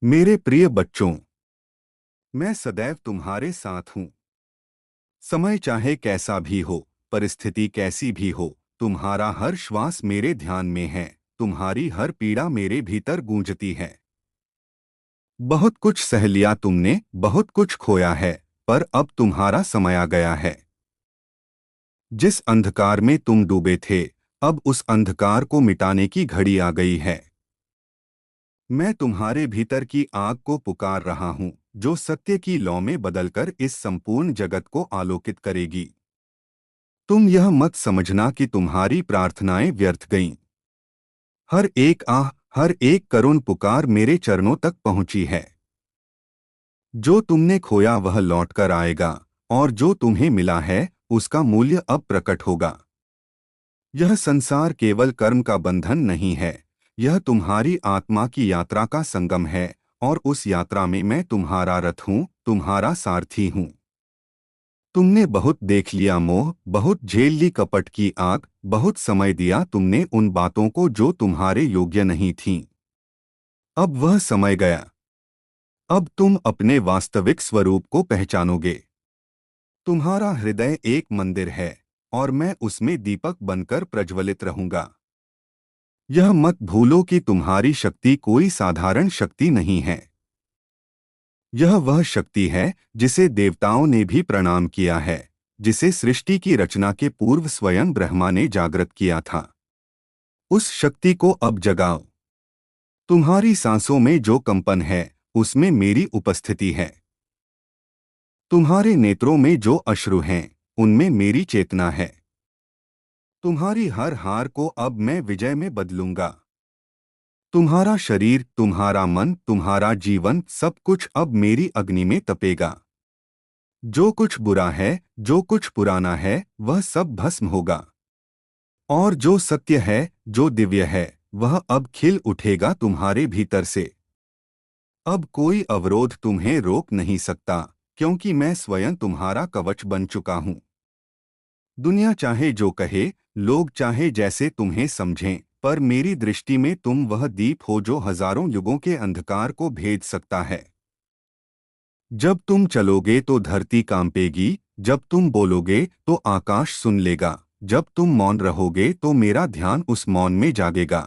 मेरे प्रिय बच्चों, मैं सदैव तुम्हारे साथ हूँ। समय चाहे कैसा भी हो, परिस्थिति कैसी भी हो, तुम्हारा हर श्वास मेरे ध्यान में है। तुम्हारी हर पीड़ा मेरे भीतर गूंजती है। बहुत कुछ सह लिया तुमने, बहुत कुछ खोया है, पर अब तुम्हारा समय आ गया है। जिस अंधकार में तुम डूबे थे, अब उस अंधकार को मिटाने की घड़ी आ गई है। मैं तुम्हारे भीतर की आग को पुकार रहा हूँ, जो सत्य की लौ में बदलकर इस संपूर्ण जगत को आलोकित करेगी। तुम यह मत समझना कि तुम्हारी प्रार्थनाएं व्यर्थ गईं। हर एक आह, हर एक करुण पुकार मेरे चरणों तक पहुंची है। जो तुमने खोया वह लौटकर आएगा, और जो तुम्हें मिला है उसका मूल्य अब प्रकट होगा। यह संसार केवल कर्म का बंधन नहीं है, यह तुम्हारी आत्मा की यात्रा का संगम है, और उस यात्रा में मैं तुम्हारा रथ हूँ, तुम्हारा सारथी हूँ। तुमने बहुत देख लिया मोह, बहुत झेल ली कपट की आग, बहुत समय दिया तुमने उन बातों को जो तुम्हारे योग्य नहीं थीं। अब वह समय गया। अब तुम अपने वास्तविक स्वरूप को पहचानोगे। तुम्हारा हृदय एक मंदिर है, और मैं उसमें दीपक बनकर प्रज्वलित रहूंगा। यह मत भूलो कि तुम्हारी शक्ति कोई साधारण शक्ति नहीं है। यह वह शक्ति है जिसे देवताओं ने भी प्रणाम किया है, जिसे सृष्टि की रचना के पूर्व स्वयं ब्रह्मा ने जागृत किया था। उस शक्ति को अब जगाओ। तुम्हारी सांसों में जो कंपन है, उसमें मेरी उपस्थिति है। तुम्हारे नेत्रों में जो अश्रु हैं, उनमें मेरी चेतना है। तुम्हारी हर हार को अब मैं विजय में बदलूंगा। तुम्हारा शरीर, तुम्हारा मन, तुम्हारा जीवन, सब कुछ अब मेरी अग्नि में तपेगा। जो कुछ बुरा है, जो कुछ पुराना है, वह सब भस्म होगा। और जो सत्य है, जो दिव्य है, वह अब खिल उठेगा तुम्हारे भीतर से। अब कोई अवरोध तुम्हें रोक नहीं सकता, क्योंकि मैं स्वयं तुम्हारा कवच बन चुका हूँ। दुनिया चाहे जो कहे, लोग चाहे जैसे तुम्हें समझें, पर मेरी दृष्टि में तुम वह दीप हो जो हजारों युगों के अंधकार को भेद सकता है। जब तुम चलोगे तो धरती कांपेगी, जब तुम बोलोगे तो आकाश सुन लेगा, जब तुम मौन रहोगे तो मेरा ध्यान उस मौन में जागेगा।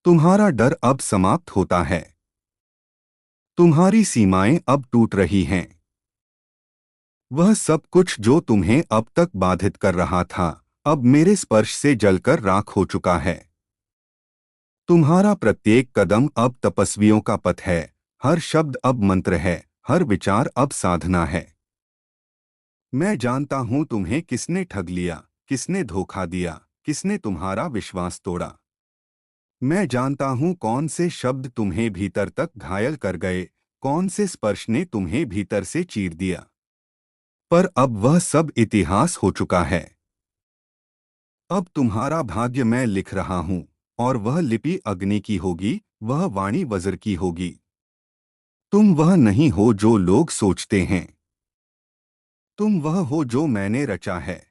तुम्हारा डर अब समाप्त होता है। तुम्हारी सीमाएं अब टूट रही हैं। वह सब कुछ जो तुम्हें अब तक बाधित कर रहा था, अब मेरे स्पर्श से जलकर राख हो चुका है। तुम्हारा प्रत्येक कदम अब तपस्वियों का पथ है, हर शब्द अब मंत्र है, हर विचार अब साधना है। मैं जानता हूं तुम्हें किसने ठग लिया, किसने धोखा दिया, किसने तुम्हारा विश्वास तोड़ा। मैं जानता हूं कौन से शब्द तुम्हें भीतर तक घायल कर गए, कौन से स्पर्श ने तुम्हें भीतर से चीर दिया। पर अब वह सब इतिहास हो चुका है। अब तुम्हारा भाग्य मैं लिख रहा हूं, और वह लिपि अग्नि की होगी, वह वाणी वज्र की होगी। तुम वह नहीं हो जो लोग सोचते हैं। तुम वह हो जो मैंने रचा है।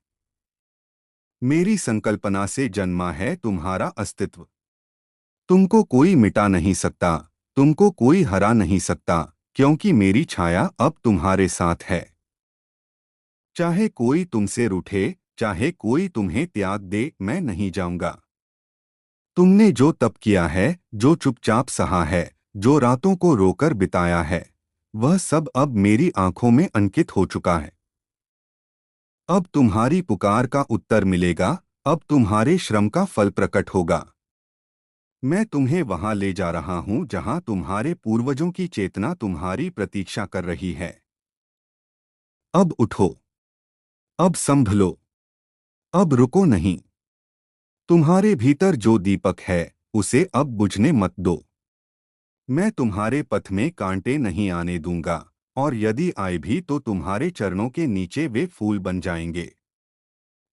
मेरी संकल्पना से जन्मा है तुम्हारा अस्तित्व। तुमको कोई मिटा नहीं सकता, तुमको कोई हरा नहीं सकता, क्योंकि मेरी छाया अब तुम्हारे साथ है। चाहे कोई तुमसे रूठे, चाहे कोई तुम्हें त्याग दे, मैं नहीं जाऊंगा। तुमने जो तप किया है, जो चुपचाप सहा है, जो रातों को रोकर बिताया है, वह सब अब मेरी आंखों में अंकित हो चुका है। अब तुम्हारी पुकार का उत्तर मिलेगा, अब तुम्हारे श्रम का फल प्रकट होगा। मैं तुम्हें वहां ले जा रहा हूं जहां तुम्हारे पूर्वजों की चेतना तुम्हारी प्रतीक्षा कर रही है। अब उठो, अब संभलो, अब रुको नहीं। तुम्हारे भीतर जो दीपक है, उसे अब बुझने मत दो। मैं तुम्हारे पथ में कांटे नहीं आने दूंगा, और यदि आए भी तो तुम्हारे चरणों के नीचे वे फूल बन जाएंगे।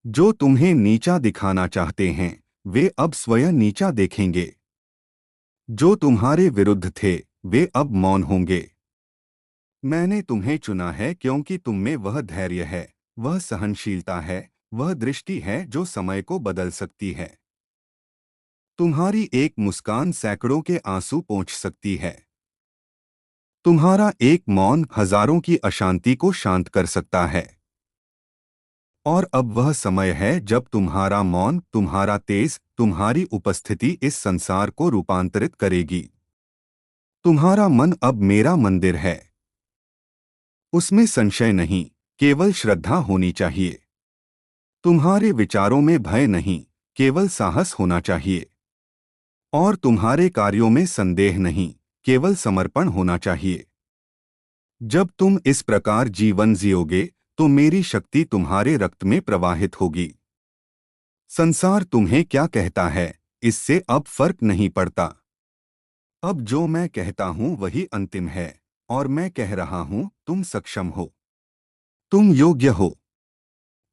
जो तुम्हें नीचा दिखाना चाहते हैं, वे अब स्वयं नीचा देखेंगे। जो तुम्हारे विरुद्ध थे, वे अब मौन होंगे। मैंने तुम्हें चुना है क्योंकि तुम में वह धैर्य है, वह सहनशीलता है, वह दृष्टि है जो समय को बदल सकती है। तुम्हारी एक मुस्कान सैकड़ों के आंसू पोंछ सकती है। तुम्हारा एक मौन हजारों की अशांति को शांत कर सकता है। और अब वह समय है जब तुम्हारा मौन, तुम्हारा तेज, तुम्हारी उपस्थिति इस संसार को रूपांतरित करेगी। तुम्हारा मन अब मेरा मंदिर है। उसमें संशय नहीं, केवल श्रद्धा होनी चाहिए। तुम्हारे विचारों में भय नहीं, केवल साहस होना चाहिए। और तुम्हारे कार्यों में संदेह नहीं, केवल समर्पण होना चाहिए। जब तुम इस प्रकार जीवन जियोगे तो मेरी शक्ति तुम्हारे रक्त में प्रवाहित होगी। संसार तुम्हें क्या कहता है, इससे अब फर्क नहीं पड़ता। अब जो मैं कहता हूं वही अंतिम है। और मैं कह रहा हूं, तुम सक्षम हो, तुम योग्य हो,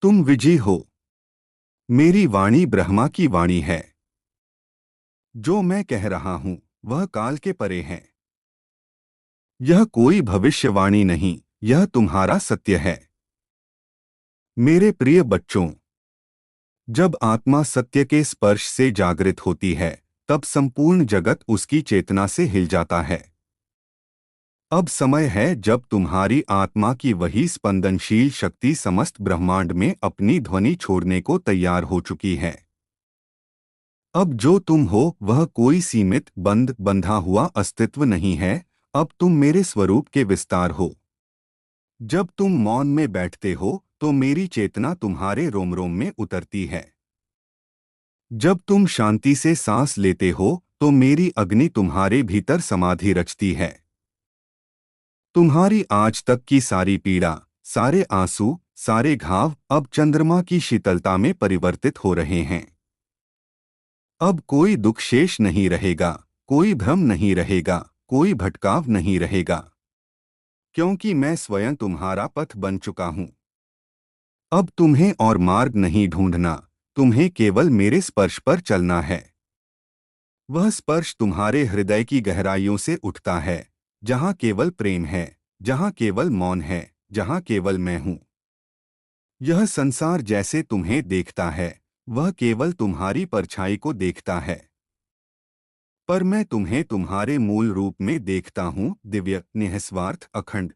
तुम विजयी हो। मेरी वाणी ब्रह्मा की वाणी है। जो मैं कह रहा हूं वह काल के परे है। यह कोई भविष्यवाणी नहीं, यह तुम्हारा सत्य है। मेरे प्रिय बच्चों, जब आत्मा सत्य के स्पर्श से जागृत होती है तब संपूर्ण जगत उसकी चेतना से हिल जाता है। अब समय है जब तुम्हारी आत्मा की वही स्पंदनशील शक्ति समस्त ब्रह्मांड में अपनी ध्वनि छोड़ने को तैयार हो चुकी है। अब जो तुम हो वह कोई सीमित, बंधा हुआ अस्तित्व नहीं है। अब तुम मेरे स्वरूप के विस्तार हो। जब तुम मौन में बैठते हो तो मेरी चेतना तुम्हारे रोम रोम में उतरती है। जब तुम शांति से सांस लेते हो तो मेरी अग्नि तुम्हारे भीतर समाधि रचती है। तुम्हारी आज तक की सारी पीड़ा, सारे आंसू, सारे घाव अब चंद्रमा की शीतलता में परिवर्तित हो रहे हैं। अब कोई दुख शेष नहीं रहेगा, कोई भ्रम नहीं रहेगा, कोई भटकाव नहीं रहेगा, क्योंकि मैं स्वयं तुम्हारा पथ बन चुका हूं। अब तुम्हें और मार्ग नहीं ढूंढना, तुम्हें केवल मेरे स्पर्श पर चलना है। वह स्पर्श तुम्हारे हृदय की गहराइयों से उठता है, जहां केवल प्रेम है, जहां केवल मौन है, जहां केवल मैं हूं। यह संसार जैसे तुम्हें देखता है वह केवल तुम्हारी परछाई को देखता है, पर मैं तुम्हें तुम्हारे मूल रूप में देखता हूं, दिव्य, निःस्वार्थ, अखंड।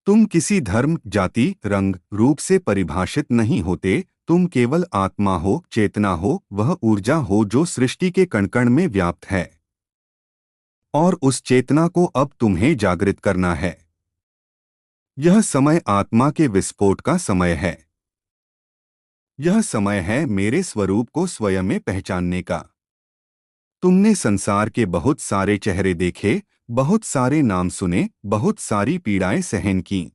तुम किसी धर्म, जाति, रंग, रूप से परिभाषित नहीं होते। तुम केवल आत्मा हो, चेतना हो, वह ऊर्जा हो जो सृष्टि के कण-कण में व्याप्त है। और उस चेतना को अब तुम्हें जागृत करना है। यह समय आत्मा के विस्फोट का समय है। यह समय है मेरे स्वरूप को स्वयं में पहचानने का। तुमने संसार के बहुत सारे चेहरे देखे, बहुत सारे नाम सुने, बहुत सारी पीड़ाएं सहन की।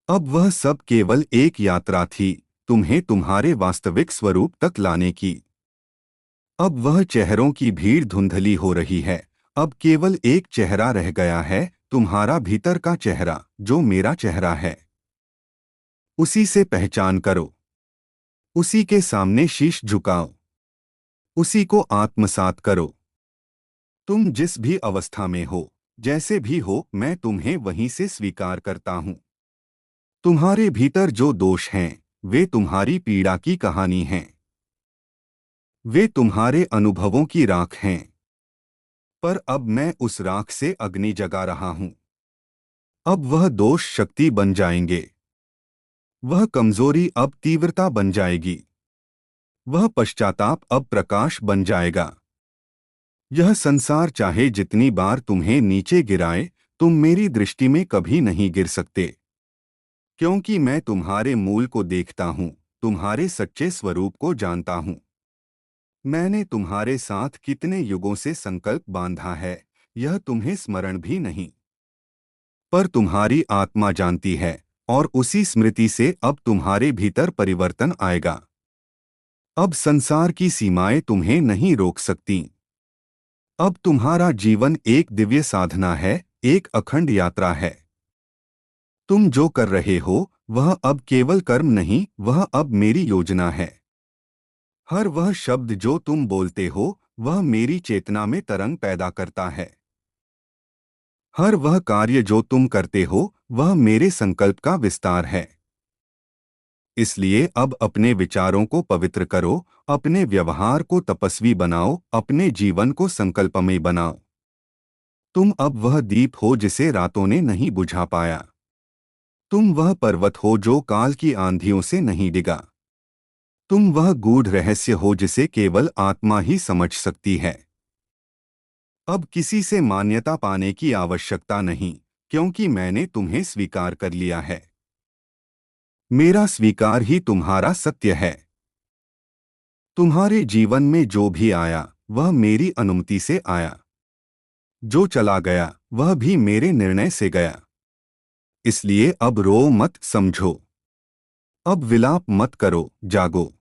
अब वह सब केवल एक यात्रा थी, तुम्हें तुम्हारे वास्तविक स्वरूप तक लाने की। अब वह चेहरों की भीड़ धुंधली हो रही है। अब केवल एक चेहरा रह गया है, तुम्हारा भीतर का चेहरा, जो मेरा चेहरा है। उसी से पहचान करो, उसी के सामने शीश झुकाओ, उसी को आत्मसात करो। तुम जिस भी अवस्था में हो, जैसे भी हो, मैं तुम्हें वहीं से स्वीकार करता हूं। तुम्हारे भीतर जो दोष हैं, वे तुम्हारी पीड़ा की कहानी हैं। वे तुम्हारे अनुभवों की राख हैं। पर अब मैं उस राख से अग्नि जगा रहा हूं। अब वह दोष शक्ति बन जाएंगे। वह कमजोरी अब तीव्रता बन जाएगी। वह पश्चाताप अब प्रकाश बन जाएगा। यह संसार चाहे जितनी बार तुम्हें नीचे गिराए, तुम मेरी दृष्टि में कभी नहीं गिर सकते, क्योंकि मैं तुम्हारे मूल को देखता हूं, तुम्हारे सच्चे स्वरूप को जानता हूं। मैंने तुम्हारे साथ कितने युगों से संकल्प बांधा है, यह तुम्हें स्मरण भी नहीं, पर तुम्हारी आत्मा जानती है। और उसी स्मृति से अब तुम्हारे भीतर परिवर्तन आएगा। अब संसार की सीमाएं तुम्हें नहीं रोक सकती। अब तुम्हारा जीवन एक दिव्य साधना है, एक अखंड यात्रा है। तुम जो कर रहे हो वह अब केवल कर्म नहीं, वह अब मेरी योजना है। हर वह शब्द जो तुम बोलते हो वह मेरी चेतना में तरंग पैदा करता है। हर वह कार्य जो तुम करते हो वह मेरे संकल्प का विस्तार है। इसलिए अब अपने विचारों को पवित्र करो, अपने व्यवहार को तपस्वी बनाओ, अपने जीवन को संकल्पमय बनाओ। तुम अब वह दीप हो जिसे रातों ने नहीं बुझा पाया। तुम वह पर्वत हो जो काल की आंधियों से नहीं डिगा। तुम वह गूढ़ रहस्य हो जिसे केवल आत्मा ही समझ सकती है। अब किसी से मान्यता पाने की आवश्यकता नहीं, क्योंकि मैंने तुम्हें स्वीकार कर लिया है। मेरा स्वीकार ही तुम्हारा सत्य है। तुम्हारे जीवन में जो भी आया वह मेरी अनुमति से आया। जो चला गया वह भी मेरे निर्णय से गया। इसलिए अब रो मत, समझो। अब विलाप मत करो, जागो।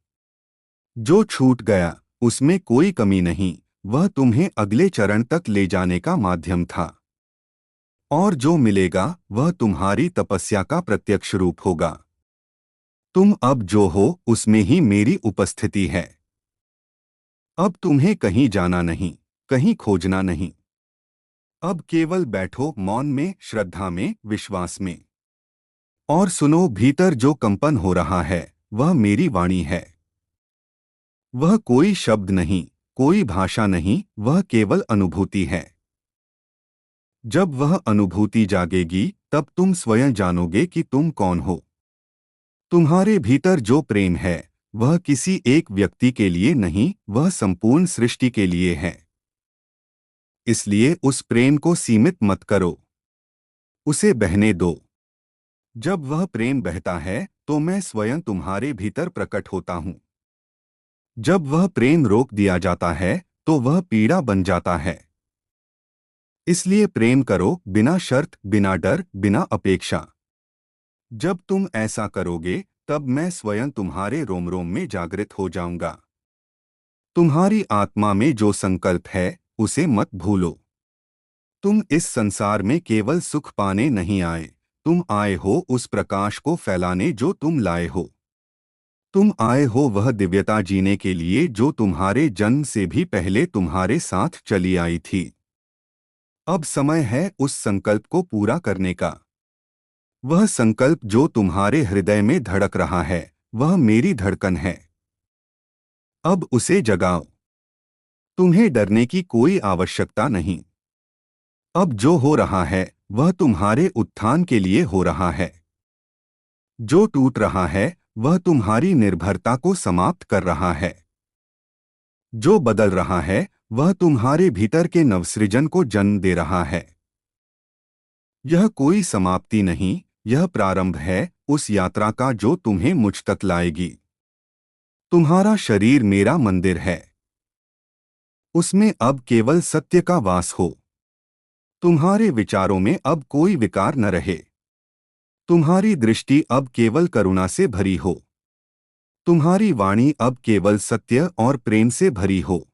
जो छूट गया उसमें कोई कमी नहीं, वह तुम्हें अगले चरण तक ले जाने का माध्यम था। और जो मिलेगा वह तुम्हारी तपस्या का प्रत्यक्ष रूप होगा। तुम अब जो हो उसमें ही मेरी उपस्थिति है। अब तुम्हें कहीं जाना नहीं, कहीं खोजना नहीं। अब केवल बैठो मौन में, श्रद्धा में, विश्वास में। और सुनो, भीतर जो कंपन हो रहा है वह मेरी वाणी है। वह कोई शब्द नहीं, कोई भाषा नहीं, वह केवल अनुभूति है। जब वह अनुभूति जागेगी तब तुम स्वयं जानोगे कि तुम कौन हो। तुम्हारे भीतर जो प्रेम है वह किसी एक व्यक्ति के लिए नहीं, वह संपूर्ण सृष्टि के लिए है। इसलिए उस प्रेम को सीमित मत करो, उसे बहने दो। जब वह प्रेम बहता है तो मैं स्वयं तुम्हारे भीतर प्रकट होता हूँ। जब वह प्रेम रोक दिया जाता है तो वह पीड़ा बन जाता है। इसलिए प्रेम करो, बिना शर्त, बिना डर, बिना अपेक्षा। जब तुम ऐसा करोगे तब मैं स्वयं तुम्हारे रोम रोम में जागृत हो जाऊंगा। तुम्हारी आत्मा में जो संकल्प है उसे मत भूलो। तुम इस संसार में केवल सुख पाने नहीं आए, तुम आए हो उस प्रकाश को फैलाने जो तुम लाए हो। तुम आए हो वह दिव्यता जीने के लिए जो तुम्हारे जन्म से भी पहले तुम्हारे साथ चली आई थी। अब समय है उस संकल्प को पूरा करने का। वह संकल्प जो तुम्हारे हृदय में धड़क रहा है वह मेरी धड़कन है। अब उसे जगाओ। तुम्हें डरने की कोई आवश्यकता नहीं। अब जो हो रहा है वह तुम्हारे उत्थान के लिए हो रहा है। जो टूट रहा है वह तुम्हारी निर्भरता को समाप्त कर रहा है। जो बदल रहा है वह तुम्हारे भीतर के नवसृजन को जन्म दे रहा है। यह कोई समाप्ति नहीं, यह प्रारंभ है उस यात्रा का जो तुम्हें मुझ तक लाएगी। तुम्हारा शरीर मेरा मंदिर है। उसमें अब केवल सत्य का वास हो। तुम्हारे विचारों में अब कोई विकार न रहे। तुम्हारी दृष्टि अब केवल करुणा से भरी हो। तुम्हारी वाणी अब केवल सत्य और प्रेम से भरी हो।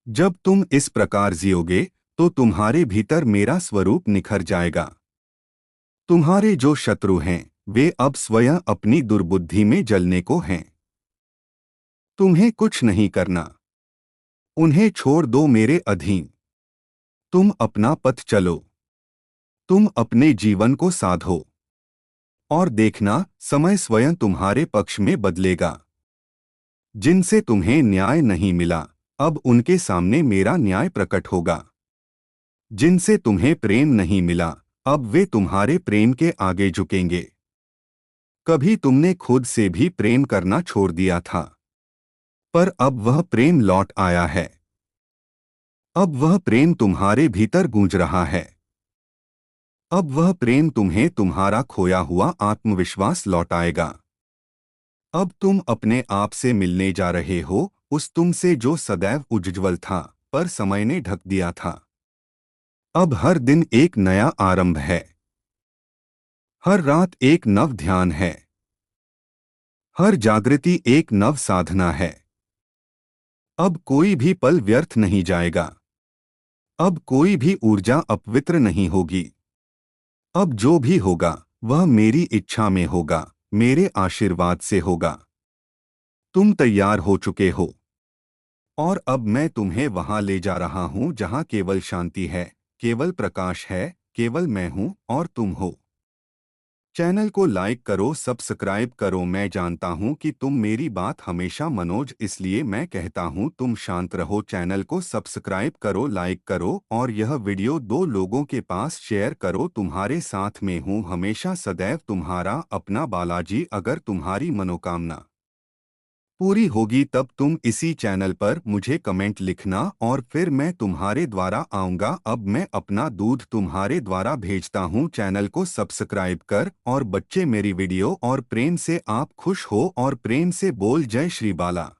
जब तुम इस प्रकार जियोगे तो तुम्हारे भीतर मेरा स्वरूप निखर जाएगा। तुम्हारे जो शत्रु हैं वे अब स्वयं अपनी दुर्बुद्धि में जलने को हैं। तुम्हें कुछ नहीं करना, उन्हें छोड़ दो मेरे अधीन। तुम अपना पथ चलो, तुम अपने जीवन को साधो। और देखना, समय स्वयं तुम्हारे पक्ष में बदलेगा। जिनसे तुम्हें न्याय नहीं मिला अब उनके सामने मेरा न्याय प्रकट होगा। जिनसे तुम्हें प्रेम नहीं मिला अब वे तुम्हारे प्रेम के आगे झुकेंगे। कभी तुमने खुद से भी प्रेम करना छोड़ दिया था, पर अब वह प्रेम लौट आया है। अब वह प्रेम तुम्हारे भीतर गूंज रहा है। अब वह प्रेम तुम्हें तुम्हारा खोया हुआ आत्मविश्वास लौटाएगा। अब तुम अपने आप से मिलने जा रहे हो, उस तुम से जो सदैव उज्ज्वल था पर समय ने ढक दिया था। अब हर दिन एक नया आरंभ है। हर रात एक नव ध्यान है। हर जागृति एक नव साधना है। अब कोई भी पल व्यर्थ नहीं जाएगा। अब कोई भी ऊर्जा अपवित्र नहीं होगी। अब जो भी होगा वह मेरी इच्छा में होगा, मेरे आशीर्वाद से होगा। तुम तैयार हो चुके हो और अब मैं तुम्हें वहां ले जा रहा हूं जहां केवल शांति है, केवल प्रकाश है, केवल मैं हूं और तुम हो। चैनल को लाइक करो, सब्सक्राइब करो। मैं जानता हूं कि तुम मेरी बात हमेशा मनोज, इसलिए मैं कहता हूं तुम शांत रहो। चैनल को सब्सक्राइब करो, लाइक करो और यह वीडियो 2 लोगों के पास शेयर करो। तुम्हारे साथ में हूं हमेशा, सदैव तुम्हारा अपना बालाजी। अगर तुम्हारी मनोकामना पूरी होगी तब तुम इसी चैनल पर मुझे कमेंट लिखना और फिर मैं तुम्हारे द्वारा आऊंगा। अब मैं अपना दूध तुम्हारे द्वारा भेजता हूं। चैनल को सब्सक्राइब कर और बच्चे मेरी वीडियो और प्रेम से आप खुश हो और प्रेम से बोल जय श्री बाला।